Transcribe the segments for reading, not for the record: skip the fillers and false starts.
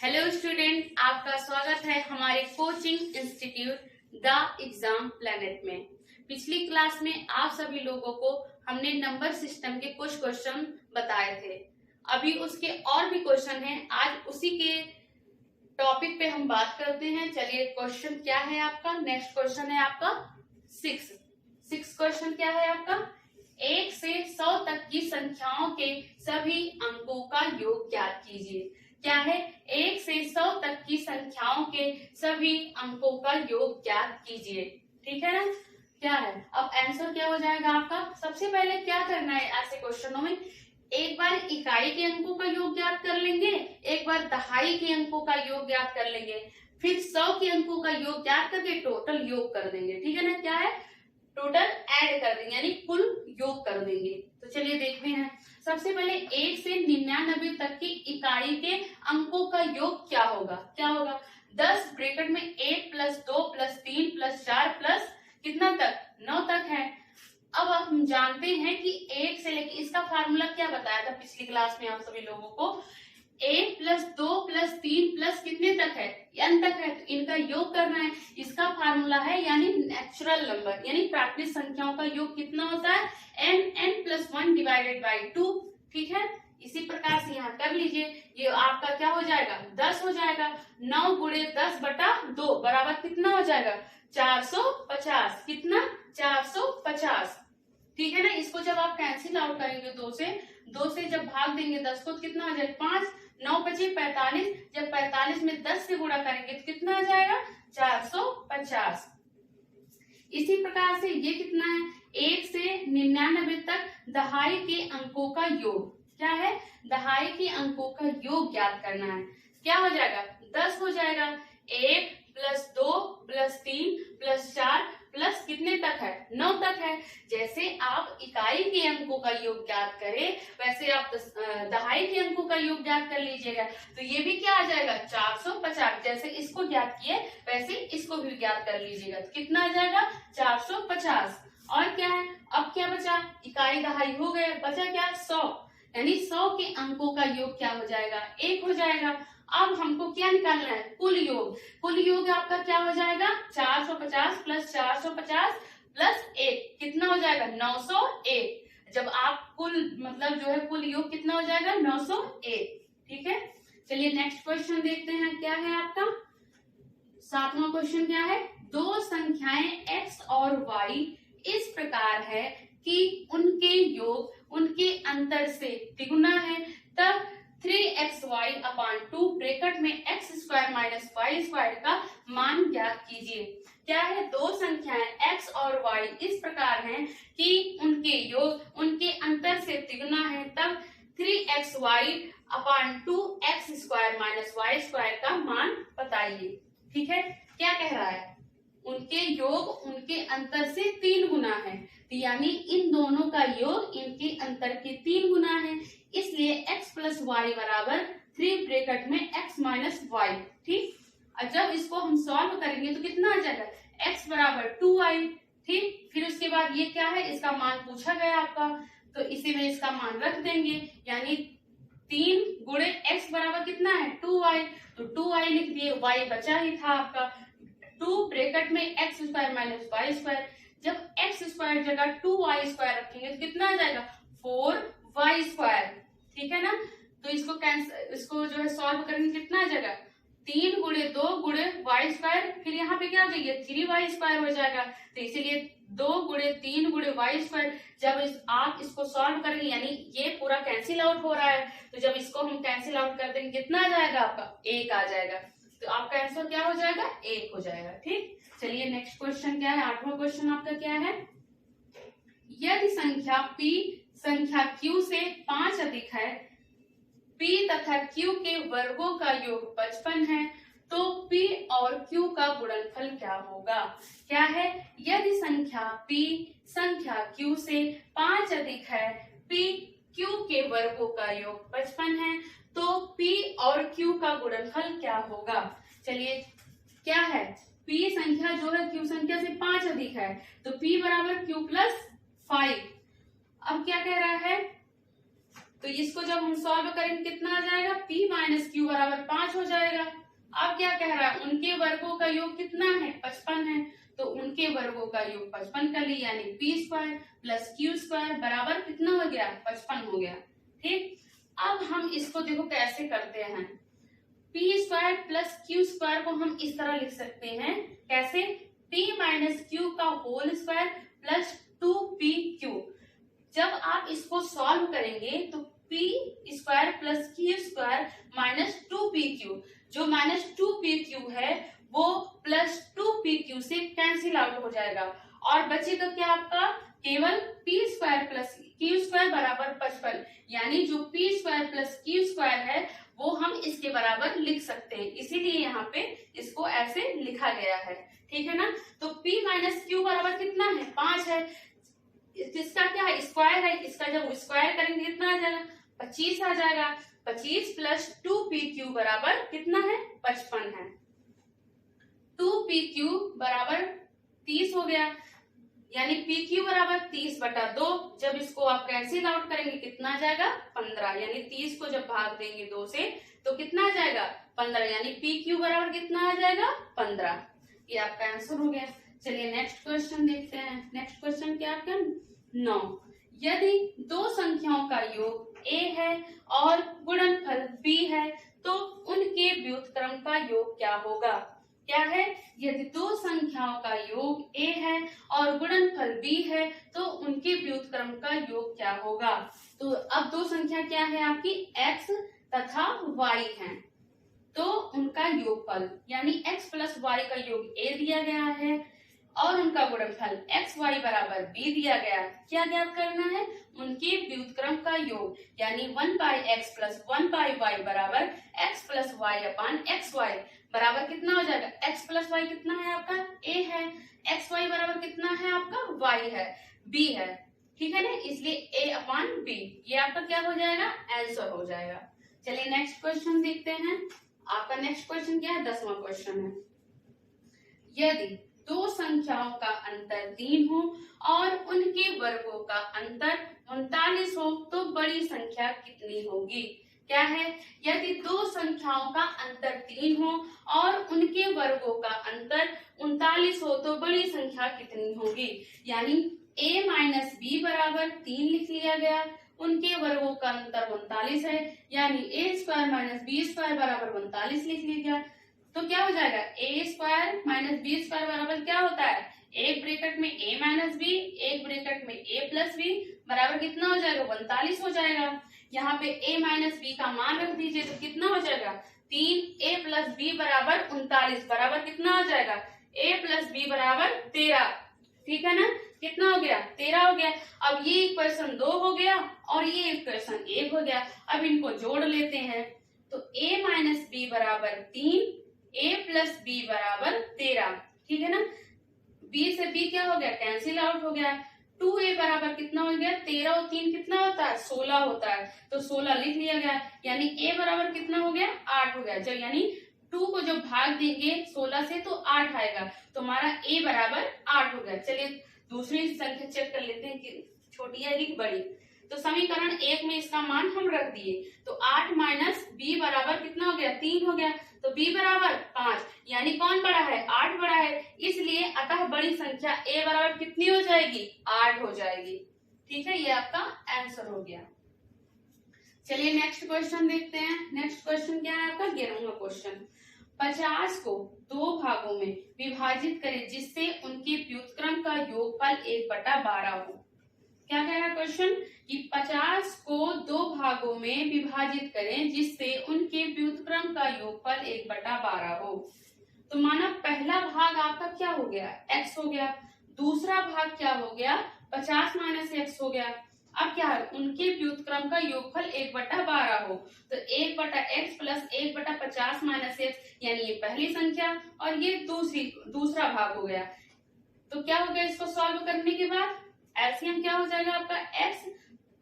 Hello student, आपका स्वागत है हमारे coaching institute the exam planet में। पिछली क्लास में आप सभी लोगों को हमने नंबर सिस्टम के कुछ क्वेश्चन बताए थे। अभी उसके और भी क्वेश्चन हैं। आज उसी के टॉपिक पे हम बात करते हैं। चलिए, क्वेश्चन क्या है आपका? नेक्स्ट क्वेश्चन है आपका 6 क्वेश्चन क्या है आपका? 1 से 100 तक की संख्याओं के सभी अंकों का योग ज्ञात कीजिए। क्या है? 1 से 100 तक की संख्याओं के सभी अंकों का योग ज्ञात कीजिए। ठीक है ना? क्या है? अब आंसर क्या हो जाएगा आपका? सबसे पहले क्या करना है ऐसे क्वेश्चनों में, एक बार इकाई के अंकों का योग ज्ञात कर लेंगे, एक बार दहाई के अंकों का योग ज्ञात कर लेंगे, फिर 100 के अंकों का योग ज्ञात करके टोटल योग कर देंगे। ठीक है ना? क्या है? टोटल ऐड कर देंगे, यानी कुल योग कर देंगे। तो चलिए देखते हैं। सबसे पहले 1 से 99 तक की इकाई के अंकों का योग क्या होगा? क्या होगा? 10 ब्रैकेट में 1 प्लस 2 प्लस 3 प्लस 4 प्लस कितना तक? 9 तक है। अब हम जानते हैं कि 1 से लेके इसका फार्मूला क्या बताया था पिछली क्लास में आप सभी लोगों को? 1 प्लस 2 प्लस 3 प्लस कितने तक है? n तक है। तो इनका योग करना है। इसका फार्मूला है यानी नेचुरल नंबर, यानी प्राकृतिक संख्याओं का योग कितना होता है? n plus 1 divided by 2। ठीक है? इसी प्रकार से यहाँ कर लीजिए। ये आपका क्या हो जाएगा? 10 हो जाएगा। 9 गुणे 10 बटा 2 बराबर कितना हो जाएगा? 450। कितना? 450। ठीक है ना? इसको जब आप कैंसिल आउट करेंगे 2 से जब भाग देंगे 10 को, तो कितना आ जाएगा? 5, 9 बचे 45। जब 45 में 10 से गुणा करेंगे तो कितना आ जाएगा? 450। इसी प्रकार से ये कितना है? 1 से 99 तक दहाई के अंकों का योग। क्या है? दहाई के अंकों का योग ज्ञात करना है। क्या हो जाएगा? 10 हो जाएगा। 1 प्लस 2 प्लस 3 प्लस 4 प्लस कितने तक है? 9 तक है। जैसे आप इकाई के अंकों का योग ज्ञात करें, वैसे आप दहाई के अंकों का योग ज्ञात कर लीजिएगा। तो ये भी क्या आ जाएगा? 450। जैसे इसको ज्ञात किए वैसे इसको भी ज्ञात कर लीजिएगा। तो कितना आ जाएगा? 450। और क्या है? अब क्या बचा? इकाई दहाई हो गए, बचा क्या? 100। यानी 100 के अंकों का योग क्या हो जाएगा? 1 हो जाएगा। अब हमको क्या निकालना है? कुल योग। कुल योग आपका क्या हो जाएगा? 450 प्लस 450 प्लस 1 कितना हो जाएगा? 901। जब आप कुल मतलब जो है कुल योग कितना हो जाएगा? 901। ठीक है? चलिए नेक्स्ट क्वेश्चन देखते हैं। क्या है आपका 7वां क्वेश्चन? क्या है? दो संख्याएं x और y इस प्रकार है कि उनके योग उनके अंतर से तिगुना है, तब 3xy/2 ब्रैकेट में x² माइनस y² का मान ज्ञात कीजिए। क्या है? दो संख्याएं x और y इस प्रकार हैं कि उनके योग उनके अंतर से तिगुना है, तब 3xy/2 x² माइनस y² का मान बताइए। ठीक है? क्या कह रहा है? उनके योग उनके अंतर से 3 गुना है, तो यानी इन दोनों का योग इनके अंतर के 3 गुना है। इसलिए x प्लस वाई बराबर 3 ब्रैकेट में x माइनस वाई। ठीक? और जब इसको हम सॉल्व करेंगे तो कितना आ जाएगा? x बराबर 2y। ठीक? फिर उसके बाद ये क्या है? इसका मान पूछा गया आपका, तो इसी में इसका मान रख देंगे। यानी 3 गुणे x बराबर कितना है? 2y। तो 2y लिख दिए, y बचा ही था आपका। 2 ब्रैकेट में x² माइनस y²। जब x² जगह 2y² रखेंगे तो कितना आ जाएगा? 4y²। ठीक है ना? तो इसको जो है सॉल्व करेंगे, कितना आ जाएगा? 3 गुणे 2 गुणे y²। फिर यहाँ पे क्या आ जाएगा? 3y² हो जाएगा। तो इसीलिए 2 गुणे 3 गुणे y²। जब आप इसको सॉल्व करेंगे, यानी ये पूरा कैंसिल आउट हो रहा है, तो जब इसको हम कैंसिल आउट कर देंगे कितना आ जाएगा आपका? 1 आ जाएगा। तो आपका आंसर क्या हो जाएगा? 1 हो जाएगा। ठीक? चलिए नेक्स्ट क्वेश्चन क्या है? 8वां क्वेश्चन आपका क्या है? यदि संख्या p संख्या q से 5 अधिक है, p तथा q के वर्गों का योग 55 है, तो p और q का गुणनफल क्या होगा? क्या है? यदि संख्या p संख्या q से 5 अधिक है, p q के वर्गों का योग 55 है, तो p और q का गुणनफल क्या होगा? चलिए, क्या है? p संख्या जो है q संख्या से 5 अधिक है, तो p बराबर q प्लस 5। अब क्या कह रहा है? तो इसको जब हम सॉल्व करेंगे कितना आ जाएगा, p माइनस क्यू बराबर 5 हो जाएगा। अब क्या कह रहा है, उनके वर्गों का योग कितना है, 55 है, तो उनके वर्गों का योग 55 कर लिया, यानी p square plus Q square बराबर कितना हो गया, 55 हो गया। ठीक, अब हम इसको देखो कैसे करते हैं, p square plus Q square को हम इस तरह लिख सकते हैं, कैसे, p माइनस क्यू का होल स्क्वायर प्लस 2pq। जब आप इसको सॉल्व करेंगे तो p square plus Q square minus 2pq, जो माइनस 2pq है वो प्लस 2pq से कैंसिल आउट हो जाएगा और बचेगा क्या आपका, केवल p square plus Q square बराबर 55, यानी जो p square plus Q square है वो हम इसके बराबर लिख सकते हैं, इसीलिए यहाँ पे इसको ऐसे लिखा गया है। ठीक है ना, तो p माइनस क्यू बराबर कितना है, 5 है, इसका क्या है, स्क्वायर है, इसका जब स्क्वायर करेंगे कितना आ जाएगा, 25 आ जाएगा। 25 प्लस 2pq बराबर कितना है, 55 है। 2pq बराबर 30 हो गया, यानी pq बराबर 30/2। जब इसको आप कैंसिल आउट करेंगे कितना आ जाएगा, 15, यानी 30 को जब भाग देंगे 2 से तो कितना आ जाएगा, 15, यानी pq बराबर कितना आ जाएगा, 15। ये आपका आंसर हो गया। चलिए नेक्स्ट क्वेश्चन देखते हैं। नेक्स्ट क्वेश्चन क्या आपका, 9, यदि दो संख्याओं का योग a है और गुणनफल b है तो उनके व्युत्क्रम का योग क्या होगा। क्या है, यदि दो संख्याओं का योग a है और गुणनफल b है तो उनके व्युत्क्रम का योग क्या होगा। तो अब दो संख्या क्या है आपकी, x तथा y है, तो उनका योगफल यानी x प्लस y का योग a दिया गया है और उनका गुणनफल x y बराबर b दिया गया है। क्या ज्ञात करना है, उनके व्युत्क्रम का योग यानी 1/x प्लस 1/y बराबर x प्लस y अपान एक्स वाई बराबर कितना हो जाएगा, x प्लस y कितना है आपका, a है, x y बराबर कितना है आपका, y है, b है। ठीक है ना, इसलिए a अपान b, ये आपका क्या हो जाएगा, आंसर हो जाएगा। चलिए नेक्स्ट क्वेश्चन देखते हैं। आपका नेक्स्ट क्वेश्चन क्या है, 10वां क्वेश्चन है, यदि दो संख्याओं का अंतर 3 हो और उनके वर्गों का अंतर 39 हो तो बड़ी संख्या कितनी होगी। क्या है, यदि दो संख्याओं का अंतर 3 हो और उनके वर्गों का अंतर 39 हो तो बड़ी संख्या कितनी होगी। यानी a माइनस बी बराबर 3 लिख लिया गया, उनके वर्गों का अंतर 39 है, यानी a square minus b square बराबर 39 लिख लिया गया। तो क्या हो जाएगा, a square minus b square बराबर क्या होता है, एक ब्रैकेट में a माइनस बी, एक ब्रैकेट में a प्लस बी बराबर कितना हो जाएगा, 39 हो जाएगा। यहाँ पे a माइनस बी का मान रख दीजिए तो कितना हो जाएगा, 3a प्लस बी बराबर 39 बराबर कितना हो जाएगा, a प्लस बी बराबर 13। ठीक है ना, कितना हो गया, 13 हो गया। अब ये इक्वेशन 2 हो गया और ये इक्वेशन 1 हो गया। अब इनको जोड़ लेते हैं तो a माइनस बी बराबर 3, a प्लस बी बराबर 13। ठीक है ना, b से b क्या हो गया, कैंसिल आउट हो गया। 2a बराबर कितना हो गया, 13 और 3 कितना होता है, 16 होता है, तो 16 लिख लिया गया। यानी a बराबर कितना हो गया, 8 हो गया। जब यानी 2 को जब भाग देंगे 16 से तो 8 आएगा, तो हमारा a बराबर 8 हो गया। चलिए दूसरी संख्या चेक कर लेते हैं कि छोटी है कि बड़ी। तो समीकरण 1 में इसका मान हम रख दिए, तो 8 माइनस बी बराबर कितना हो गया, 3 हो गया, तो b बराबर 5, यानी कौन बड़ा है, 8 बड़ा है, इसलिए अतः बड़ी संख्या a बराबर कितनी हो जाएगी, 8 हो जाएगी। ठीक है, ये आपका आंसर हो गया। चलिए नेक्स्ट क्वेश्चन देखते हैं। नेक्स्ट क्वेश्चन क्या है आपका, 11वां क्वेश्चन, 50 को 2 भागों में विभाजित करें जिससे उनके व्युत्क्रम का योगफल 1/12 हो। क्या कह रहा है क्वेश्चन, कि 50 को 2 भागों में विभाजित करें जिससे उनके व्युत्क्रम का योगफल 1/12 हो। तो माना पहला भाग आपका क्या हो गया, x हो गया, दूसरा भाग क्या हो गया, 50 माइनस x हो गया। अब क्या है, उनके व्युत्क्रम का योगफल 1/12 हो, तो 1/x प्लस 1/50 माइनस x, यानी ये पहली संख्या और ये दूसरा भाग हो गया। तो क्या हो गया, इसको सॉल्व करने के बाद एलसीएम क्या हो जाएगा आपका, x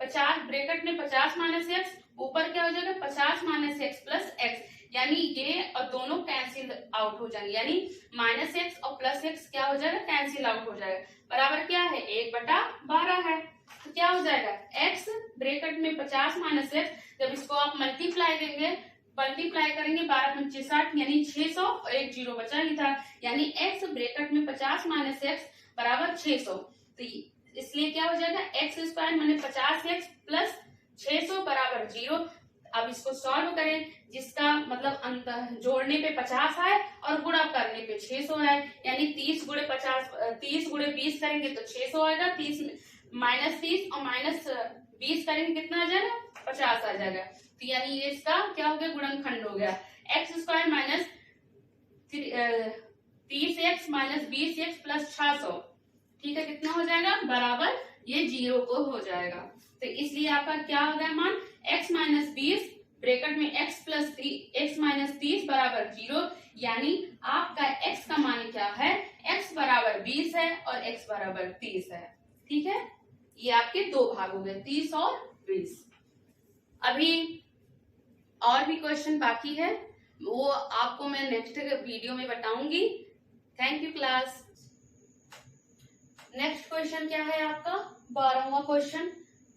50 ब्रैकेट में 50 माइनस एक्स, ऊपर क्या हो जाएगा 50 माइनस एक्स प्लस एक्स, यानी ये और दोनों कैंसिल आउट हो जाएंगे, यानी माइनस एक्स और प्लस एक्स क्या हो जाएगा, कैंसिल आउट हो जाएगा, बराबर क्या है 1/12 है। तो क्या हो जाएगा x ब्रैकेट में 50 माइनस x, जब इसको आप मल्टीप्लाई करेंगे 12 पंचे 60 यानी 600 और एक जीरो बचा ही था, यानी x ब्रैकेट में 50 माइनस x बराबर 600। तो इसलिए क्या हो जाएगा एक्स स्क्वायर माने 50x प्लस 600 बराबर 0। अब इसको सॉल्व करें, जिसका मतलब अंतर जोड़ने पे 50 आए और गुणा करने पे 600 आए, यानी 30 गुणे 20 करेंगे तो 600 आएगा, 30 माइनस 30 और माइनस 20 करेंगे कितना आ जाएगा 50 आ जाएगा। तो यानी ये इसका क्या हो गया गुणनखंड हो गया, x square minus 30x minus 20x plus 600, ठीक है, कितना हो जाएगा बराबर ये 0 को हो जाएगा। तो इसलिए आपका क्या हो गया मान x माइनस 20 ब्रैकेट में x माइनस 30 बराबर 0, यानी आपका x का मान क्या है, x बराबर 20 है और x बराबर 30 है। ठीक है, ये आपके दो भाग हो गए 30 और 20। अभी और भी क्वेश्चन बाकी है, वो आपको मैं नेक्स्ट वीडियो में बताऊंगी। Thank you class. Next question क्या है आपका 12वां क्वेश्चन।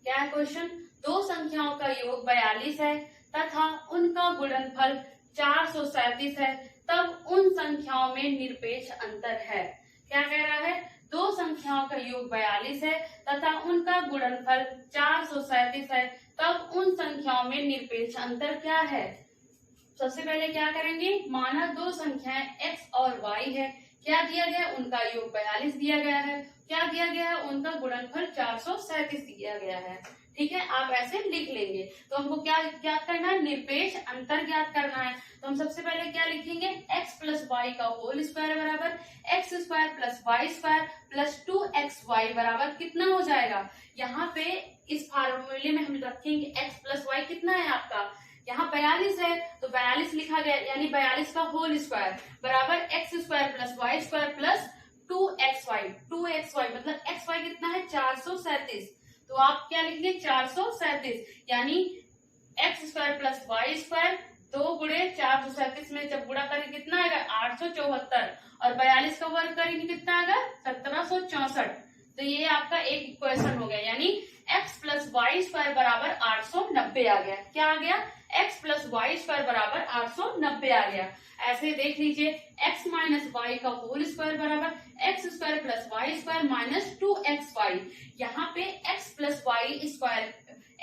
क्या है क्वेश्चन, दो संख्याओं का योग 42 है तथा उनका गुणनफल 437 है, तब उन संख्याओं में निरपेक्ष अंतर है। क्या कह रहा है, दो संख्याओं का योग 42 है तथा उनका गुणनफल 437 है, तब उन संख्याओं में निरपेक्ष अंतर क्या है। सबसे पहले क्या करेंगे, माना दो संख्याएं x और y है, क्या दिया गया उनका योग 42 दिया गया है, क्या दिया गया है उनका गुणनफल 437 दिया गया है। ठीक है, आप ऐसे लिख लेंगे। तो हमको क्या ज्ञात करना है, निरपेक्ष अंतर ज्ञात करना है। तो हम सबसे पहले क्या लिखेंगे, x प्लस वाई का होल स्क्वायर बराबर x square plus y square plus 2xy बराबर कितना हो जाएगा। यहाँ पे इस फार्मूले में हम रखेंगे x प्लस वाई कितना है आपका, यहाँ 42 है तो 42 लिखा गया, यानी 42 का होल स्क्वायर बराबर x square plus y square plus 2xy मतलब xy कितना है 437। तो आप क्या लिखेंगे 437, यानी x square plus y square 2 गुणे 437 में जब गुणा करेंगे कितना आएगा 874 और 42 का वर्ग करेंगे कितना आएगा 1764। तो ये आपका एक इक्वेशन हो गया, यानी x प्लस वाई स्क्वायर बराबर 890 आ गया। क्या आ गया, x प्लस वाई स्क्वायर बराबर 890 आ गया। ऐसे देख लीजिए x माइनस वाई का होल स्क्वायर बराबर x square plus y square minus 2xy। यहाँ पे x plus y square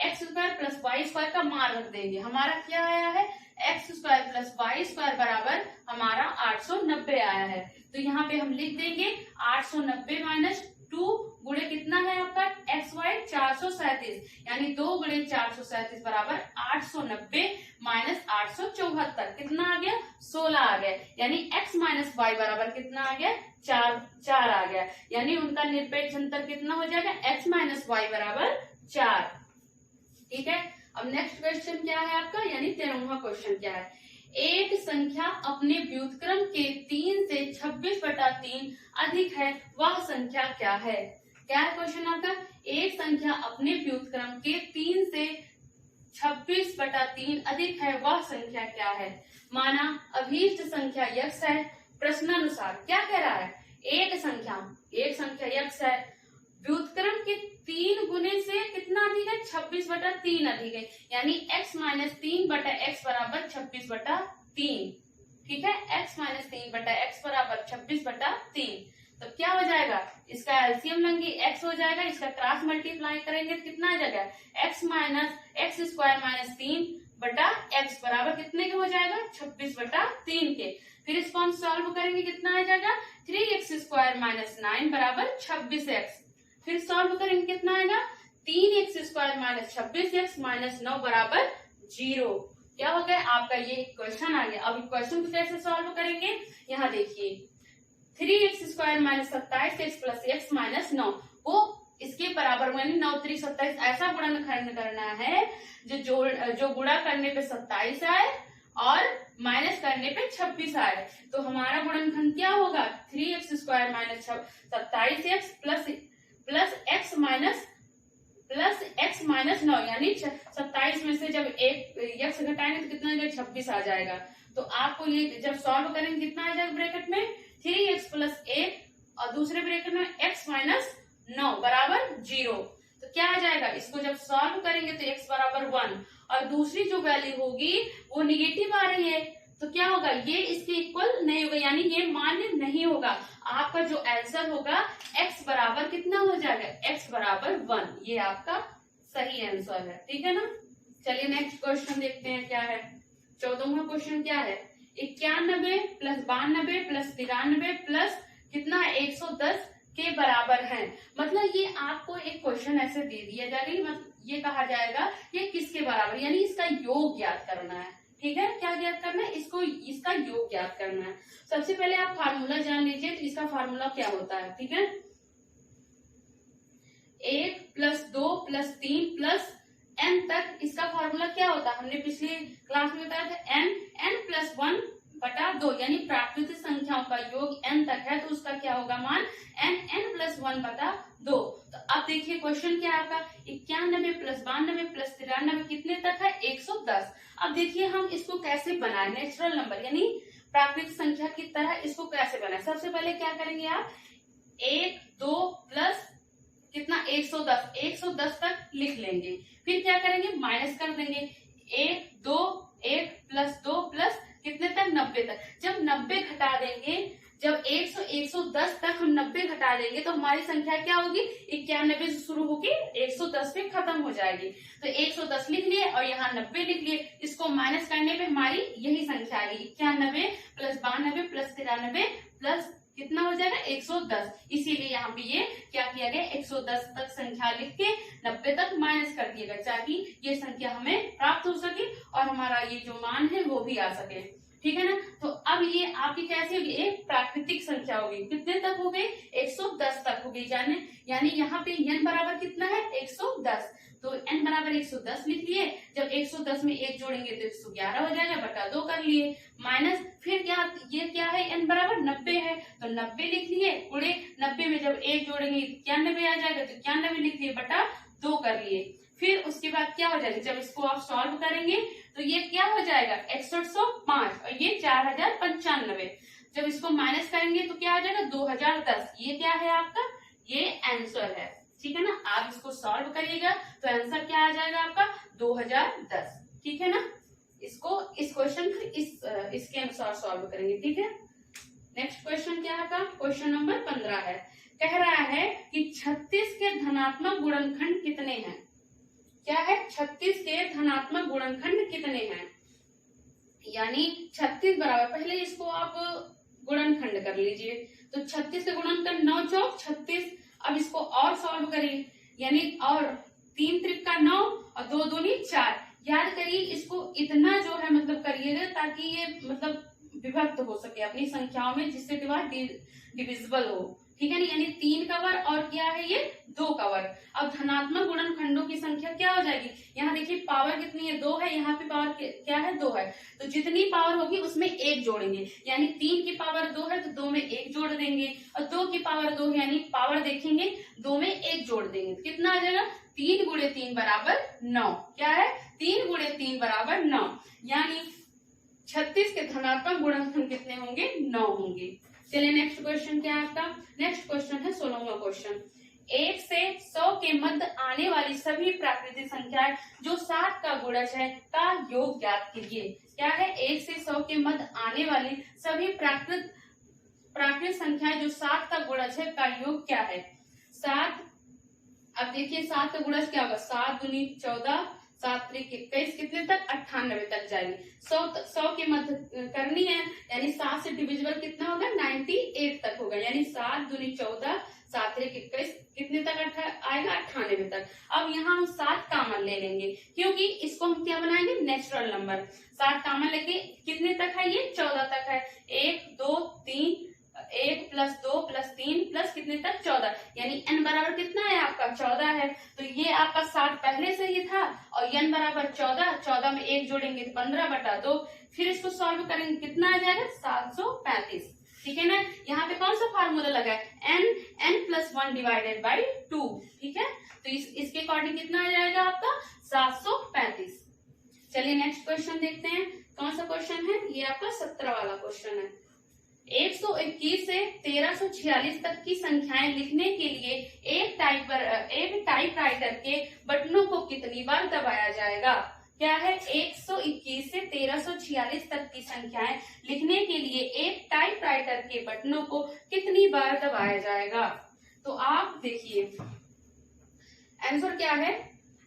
x square plus y square का मान रख देंगे, हमारा क्या आया है x square plus y square बराबर हमारा 890 आया है। तो यहाँ पे हम लिख देंगे 890 माइनस 2 गुणे कितना है आपका एक्स वाई 437, यानी 2 गुणे 437 बराबर 890 माइनस 874 कितना आ गया 16 आ गया, यानी x माइनस वाई बराबर कितना आ गया 4 आ गया, यानी उनका निरपेक्ष अंतर कितना हो जाएगा x माइनस वाई बराबर 4। ठीक है, अब नेक्स्ट क्वेश्चन क्या है आपका, यानी 13वां क्वेश्चन क्या है, एक संख्या अपने व्युत्क्रम के 3 से 26/3 अधिक है, वह संख्या क्या है। क्या है क्वेश्चन आपका, एक संख्या अपने व्युत्क्रम के 3 से 26/3 अधिक है, वह संख्या क्या है। माना अभीष्ट संख्या x है, प्रश्नानुसार क्या कह रहा है, एक संख्या x है, व्युत्क्रम के 3 गुने से कितना अधिक है 26/3 अधिक है, यानी x माइनस 3/x बराबर 26/3। ठीक है, x माइनस 3/x बराबर 26/3। तो क्या हो जाएगा, इसका एलसीएम लेंगे x हो जाएगा, इसका क्रॉस मल्टीप्लाई करेंगे तो कितना आ जाएगा x स्क्वायर माइनस 3/x बराबर कितने के हो जाएगा 26/3 के। फिर इसको हम सॉल्व करेंगे कितना आ जाएगा 3x स्क्वायर माइनस 9 बराबर 26x। फिर सॉल्व करेंगे कितना आएगा 3x square minus 26x minus 9 बराबर 0। क्या हो गया आपका ये क्वेश्चन आ गया। अब क्वेश्चन को कैसे सॉल्व करेंगे, यहाँ देखिए 3x square minus 27x plus x minus 9 वो इसके बराबर यानी 9 3 27 ऐसा गुणनखंड करना है जो गुणा करने पे 27 आए और माइनस करने पे 26 आए। तो हमारा गुणनखंड क्या होगा 3x square minus 27x plus x minus 9, यानी 27 में से जब एक x घटाएंगे तो कितना 26 आ जाएगा। तो आपको ये जब सॉल्व करेंगे कितना आ जाएगा ब्रैकेट में 3x प्लस 1 और दूसरे ब्रैकेट में x माइनस 9 बराबर 0। तो क्या आ जाएगा, इसको जब सॉल्व करेंगे तो x बराबर 1 और दूसरी जो वैल्यू होगी वो निगेटिव आ रही है, तो क्या होगा, ये इसके इक्वल नहीं होगा, यानी ये मान्य नहीं होगा। आपका जो आंसर होगा x बराबर कितना हो जाएगा, x बराबर 1, ये आपका सही आंसर है। ठीक है ना। चलिए नेक्स्ट क्वेश्चन देखते हैं क्या है। 14वां क्वेश्चन क्या है, 91 प्लस 92 प्लस 93 प्लस कितना है 110 के बराबर है। मतलब ये आपको एक क्वेश्चन ऐसे दे दिया जाएगा, मतलब ये कहा जाएगा ये किसके बराबर, यानी इसका योग ज्ञात करना है। ठीक है, क्या ज्ञात करना है, इसको इसका योग ज्ञात करना है। सबसे पहले आप फार्मूला जान लीजिए, तो इसका फार्मूला क्या होता है। ठीक है, 1 प्लस 2 प्लस 3 प्लस n तक इसका फार्मूला क्या होता है, हमने पिछली क्लास में बताया था n प्लस 1 बटा 2, यानी प्राकृतिक संख्याओं का योग n तक है तो उसका क्या होगा मान n प्लस 1 बटा 2। तो अब देखिए क्वेश्चन क्या है आपका, 91 प्लस 92 प्लस 93 कितने तक है 110। अब देखिए हम इसको कैसे बनाए, नेचुरल नंबर यानी प्राकृतिक संख्या की तरह इसको कैसे बनाए। सबसे पहले क्या करेंगे आप, 1 2 प्लस कितना 110 तक लिख लेंगे, फिर क्या करेंगे माइनस कर देंगे, 1 2 1 प्लस 2 प्लस कितने तक 90 तक। जब 90 घटा देंगे, जब 110 तक हम 90 घटा देंगे तो हमारी संख्या क्या होगी, 91 से शुरू होगी 110 पे खत्म हो जाएगी। तो 110 लिख लिए और यहाँ 90 लिख लिए, इसको माइनस करने पे हमारी यही संख्या आएगी 91 प्लस 92 प्लस 93 प्लस कितना हो जाएगा 110। इसीलिए यहाँ पे ये क्या किया गया, 110 तक संख्या लिख के 90 तक माइनस कर दिया गया, ताकि ये संख्या हमें प्राप्त हो सके और हमारा ये जो मान है वो भी आ सके। ठीक है ना। तो अब ये आपकी कैसी होगी, एक प्राकृतिक संख्या होगी, कितने तक हो गई 110 तक हो गई, यानी यहाँ पे n बराबर कितना है 110, तो n बराबर 110 लिख लिए। जब 110 में 1 जोड़ेंगे तो 111 हो जाएगा, बटा 2 कर लिए, माइनस फिर क्या, ये क्या है n बराबर 90 है तो 90 लिख लिए, गुणे 90 में जब 1 जोड़ेंगे 91 आ जाएगा तो 91 लिख लिए, बटा 2 कर लिए। फिर उसके बाद क्या हो जाएगा, जब इसको आप सॉल्व करेंगे तो ये क्या हो जाएगा 6105 और ये 4095। जब इसको माइनस करेंगे तो क्या हो जाएगा 2010। ये क्या है आपका, ये आंसर है। ठीक है ना। आप इसको सॉल्व करिएगा तो आंसर क्या आ जाएगा आपका 2010। ठीक है ना। इसको इस क्वेश्चन इसके अनुसार सॉल्व करेंगे। ठीक है। नेक्स्ट क्वेश्चन क्या है आपका, क्वेश्चन नंबर 15 है। कह रहा है कि 36 के धनात्मक गुणनखंड कितने हैं। क्या है, 36 के धनात्मक गुणनखंड कितने हैं, यानी 36 बराबर, पहले इसको आप गुणनखंड कर लीजिए, तो 36 के गुणनखंड 9 चौक 36। अब इसको और सॉल्व करिए, यानी और 3 त्रिक का 9 और 2 दूनी 4। याद करिए इसको इतना जो है मतलब करिएगा ताकि ये मतलब विभक्त हो सके अपनी संख्याओं में, जिससे डिविजिबल हो। ठीक है ना, यानी 3 कवर और क्या है ये 2 कवर। अब धनात्मक गुणनखंडों की संख्या क्या हो जाएगी, यहाँ देखिए पावर कितनी है 2 है, यहाँ पे पावर क्या है 2 है, तो जितनी पावर होगी उसमें 1 जोड़ेंगे, यानी 3 की पावर 2 है तो 2 में 1 जोड़ देंगे, और 2 की पावर 2 है यानी पावर देखेंगे 2 में 1 जोड़ देंगे, कितना आ जाएगा 3 गुणे 3 बराबर 9। क्या है 3 गुणे 3 बराबर 9, यानी 36 के धनात्मक गुणनखंड कितने होंगे 9 होंगे। चलिए नेक्स्ट क्वेश्चन क्या है आपका, नेक्स्ट क्वेश्चन है 16वां क्वेश्चन। 1 से 100 के मध्य आने वाली सभी प्राकृतिक संख्याएं जो 7 का गुणज है का योग ज्ञात कीजिए। क्या है, 1 से 100 के मध्य आने वाली सभी प्राकृतिक संख्याएं जो 7 का गुणज है का योग क्या है 7। अब देखिए 7 का गुणज क्या होगा, 7 दूनी 14 7 त्रिक 21 कितने तक 98 तक जाएगी। 100 के मध्य करनी है, यानी 7 से डिविजिबल कितना होगा 98 तक होगा, यानी 7 दूनी 14 7 त्रिक 21 कितने तक आएगा 98 तक। अब यहाँ हम 7 कॉमन ले लेंगे, क्योंकि इसको हम क्या बनाएंगे नेचुरल नंबर। 7 कॉमन लेके कितने तक है ये 14 तक है, 1 2 3 1 प्लस 2 प्लस 3 प्लस कितने तक 14, यानी n बराबर कितना है आपका 14 है, तो ये आपका 7 पहले से ही था और n बराबर 14 में 1 जोड़ेंगे तो 15 बटा 2। फिर इसको सॉल्व करेंगे कितना आ जाएगा 735। ठीक है ना। यहाँ पे कौन सा फार्मूला लगा है n प्लस 1 डिवाइडेड बाई 2। ठीक है, तो इसके अकॉर्डिंग कितना आ जाएगा आपका 735। चलिए नेक्स्ट क्वेश्चन देखते हैं, कौन सा क्वेश्चन है, ये आपका 17 वाला क्वेश्चन है। 121 से 1346 तक की संख्याएं लिखने के लिए एक टाइपराइटर के बटनों को कितनी बार दबाया जाएगा? क्या है? 121 से 1346 तक की संख्याएं लिखने के लिए एक टाइपराइटर के बटनों को कितनी बार दबाया जाएगा? तो आप देखिए आंसर क्या है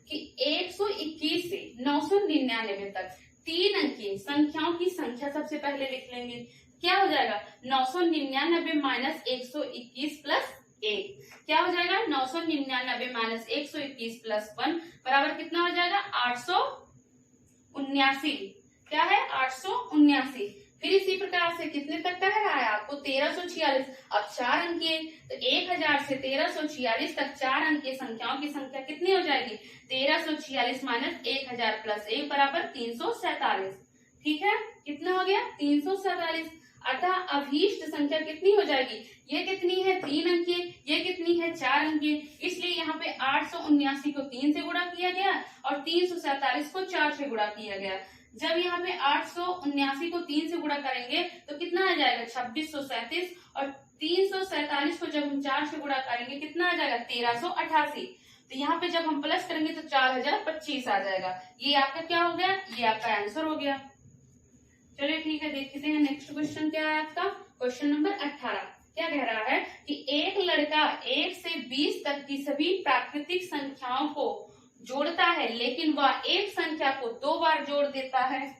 कि 121 से 999 तक 3 अंकीय संख्याओं की संख्या सबसे पहले लिख लेंगे। क्या हो जाएगा? 999 माइनस 121 प्लस 1 क्या हो जाएगा? 999 माइनस 121 प्लस 1 बराबर कितना हो जाएगा? 879। क्या है? 879। फिर इसी प्रकार से कितने तक का है आपको? 1346। अब 4 अंकीय तो 1000 से 1346 तक 4 अंकीय संख्याओं की संख्या कितनी हो जाएगी? 1346 माइनस 1000 प्लस 1 बराबर 347। ठीक है, कितना हो गया? 347। अतः अभीष्ट संख्या कितनी हो जाएगी? ये कितनी है? 3 अंकीय, ये कितनी है? 4 अंकीय। इसलिए यहाँ पे 879 को 3 से गुणा किया गया और 347 को 4 से गुणा किया गया। जब यहाँ पे 879 को 3 से गुणा करेंगे तो कितना आ जाएगा? 2637 और 347 को जब हम 4 से गुणा करेंगे कितना आ जाएगा? 1388। तो यहाँ पे जब हम प्लस करेंगे तो 4025 आ जाएगा। ये आपका क्या हो गया? ये आपका आंसर हो गया। चलिए ठीक है, देखते हैं नेक्स्ट क्वेश्चन क्या है आपका। क्वेश्चन नंबर 18 क्या कह रहा है कि एक लड़का 1 से 20 तक की सभी प्राकृतिक संख्याओं को जोड़ता है, लेकिन वह एक संख्या को 2 बार जोड़ देता है,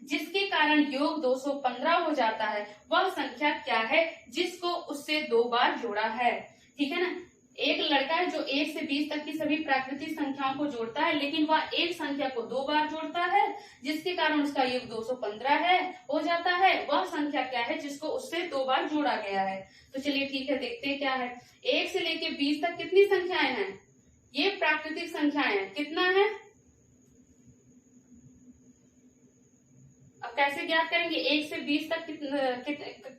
जिसके कारण योग 215 हो जाता है। वह संख्या क्या है जिसको उससे 2 बार जोड़ा है? ठीक है ना। एक लड़का है जो 1 से 20 तक की सभी प्राकृतिक संख्याओं को जोड़ता है, लेकिन वह एक संख्या को 2 बार जोड़ता है, जिसके कारण उसका योग 215 हो जाता है। वह संख्या क्या है जिसको उससे 2 बार जोड़ा गया है? तो चलिए ठीक है, देखते हैं क्या है। 1 से लेके 20 तक कितनी संख्याएं हैं? ये प्राकृतिक संख्याएं हैं। कितना है? अब कैसे ज्ञात करेंगे? 1 से 20 तक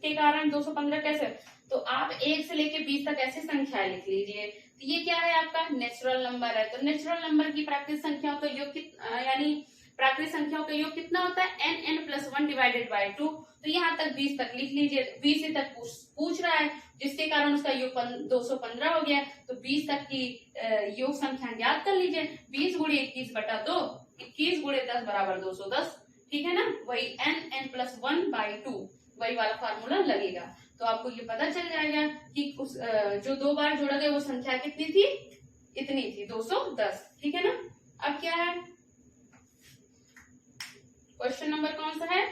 के कारण 215 कैसे? तो आप 1 से लेके 20 तक ऐसी संख्याएं लिख लीजिए। तो ये क्या है? आपका नेचुरल नंबर है। तो नेचुरल नंबर की प्राकृतिक संख्याओं का योग यानी प्राकृतिक संख्याओं का योग कितना होता है? n+1 divided by 2। तो यहाँ तक 20 तक लिख लीजिए। 20 से तक पूछ रहा है, जिसके कारण उसका योग 215 हो गया। तो 20 तक की योग संख्या ज्ञात कर लीजिए। 20 गुणे 21 बटा 2, 21 गुणे 10 बराबर 210। ठीक है ना। वही n+1/2 वही वाला फार्मूला लगेगा। तो आपको ये पता चल जाएगा कि जो 2 बार जोड़ा गया वो संख्या कितनी थी? इतनी थी, 210। ठीक है ना। अब क्या है? क्वेश्चन नंबर कौन सा है?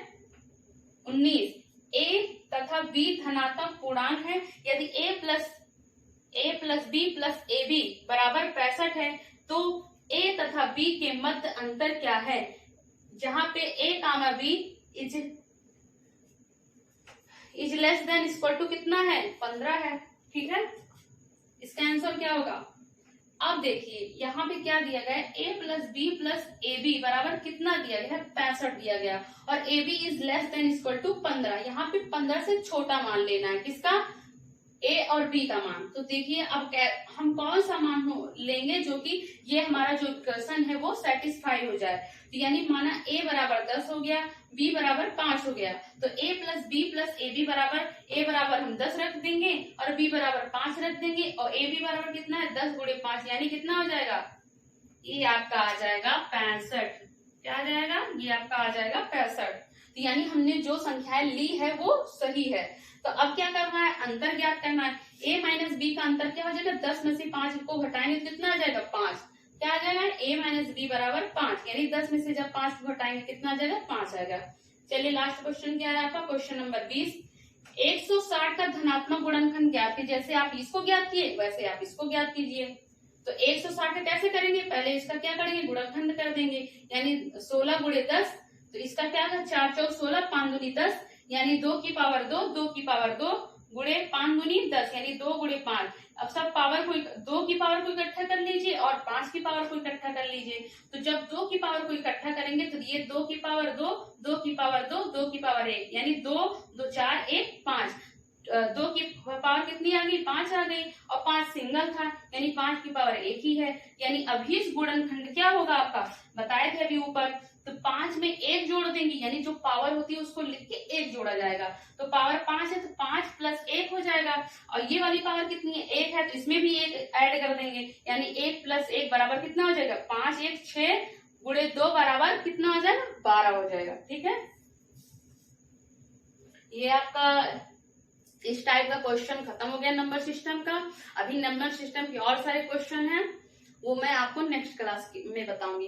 19। a तथा b धनात्मक पूर्णांक है। यदि a plus b plus ab बराबर 65 है, तो a तथा b के मध्य अंतर क्या है? जहां पे a, b is less than equal to कितना है? 15 है। ठीक है, इसका आंसर क्या होगा? अब देखिए यहाँ पे क्या दिया गया है? a plus b plus a b बराबर कितना दिया गया है? 65 दिया गया। और a b is less than equal to 15। यहाँ पे 15 से छोटा मान लेना है। किसका? a और b का मान। तो देखिए अब हम कौन सा मान लेंगे जो कि ये हमारा जो इक्वेशन है वो सेटिस्फाई हो जाए। तो यानी माना a बराबर 10 हो गया, b बराबर 5 हो गया। तो a plus b plus a b बराबर a बराबर हम 10 रख देंगे और b बराबर 5 रख देंगे और a b बराबर कितना है? 10 गुणे 5 यानी कितना हो जाएगा? ये आपका आ जाएगा 65। क्या आ जाएगा? ये आपका आ जाएगा 65। तो यानी हमने जो संख्याएं ली है वो सही है। तो अब क्या करना है? अंतर ज्ञात करना है। a माइनस बी का अंतर क्या हो जाएगा? 10 में से 5 को घटाएंगे तो कितना आ जाएगा? 5। क्या आ जाएगा? a माइनस बी बराबर 5 यानी 10 में से जब 5 को घटाएंगे कितना आ जाएगा? 5 आएगा। चलिए लास्ट क्वेश्चन क्या है आपका? Question number 20। 160 का धनात्मक गुणनखंड ज्ञात कीजिए। जैसे आप इसको ज्ञात किए वैसे आप इसको ज्ञात कीजिए। तो 160 का कैसे करेंगे? पहले इसका क्या करेंगे? गुणनखंड कर देंगे। यानी 16 गुणे 10। तो इसका क्या है? 4 चौक 16, 5 दूनी 10 यानी 2 की पावर 2, 2 की पावर 2 गुणे 5 दूनी 10 यानी 2 गुणे 5। अब सब पावर को 2 की पावर को इकट्ठा कर लीजिए और 5 की पावर को इकट्ठा कर लीजिए। तो जब 2 की पावर को इकट्ठा करेंगे तो ये 2 की पावर 2, 2 की पावर 2, 2 की पावर 1 यानी 2, 2 4, 1 5। 2 की पावर कितनी आ गई, 5 आ गई, और 5 सिंगल था यानी 5 की पावर 1 ही है, यानी अभिन्न गुणनखंड क्या होगा आपका, बताए थे अभी ऊपर। तो 5 में 1 जोड़ देंगे यानी जो पावर होती है उसको लिख के 1 जोड़ा जाएगा, तो पावर 5 है तो 5 प्लस 1 हो जाएगा, और ये वाली पावर कितनी है, 1 है, तो इसमें भी 1 ऐड कर देंगे यानी 1 प्लस 1 बराबर कितना हो जाएगा, 5 1 6 गुणे 2 बराबर कितना हो जाएगा, 12 हो जाएगा। ठीक है, ये आपका इस टाइप का क्वेश्चन खत्म हो गया नंबर सिस्टम का। अभी नंबर सिस्टम के और सारे क्वेश्चन हैं, वो मैं आपको नेक्स्ट क्लास में बताऊंगी।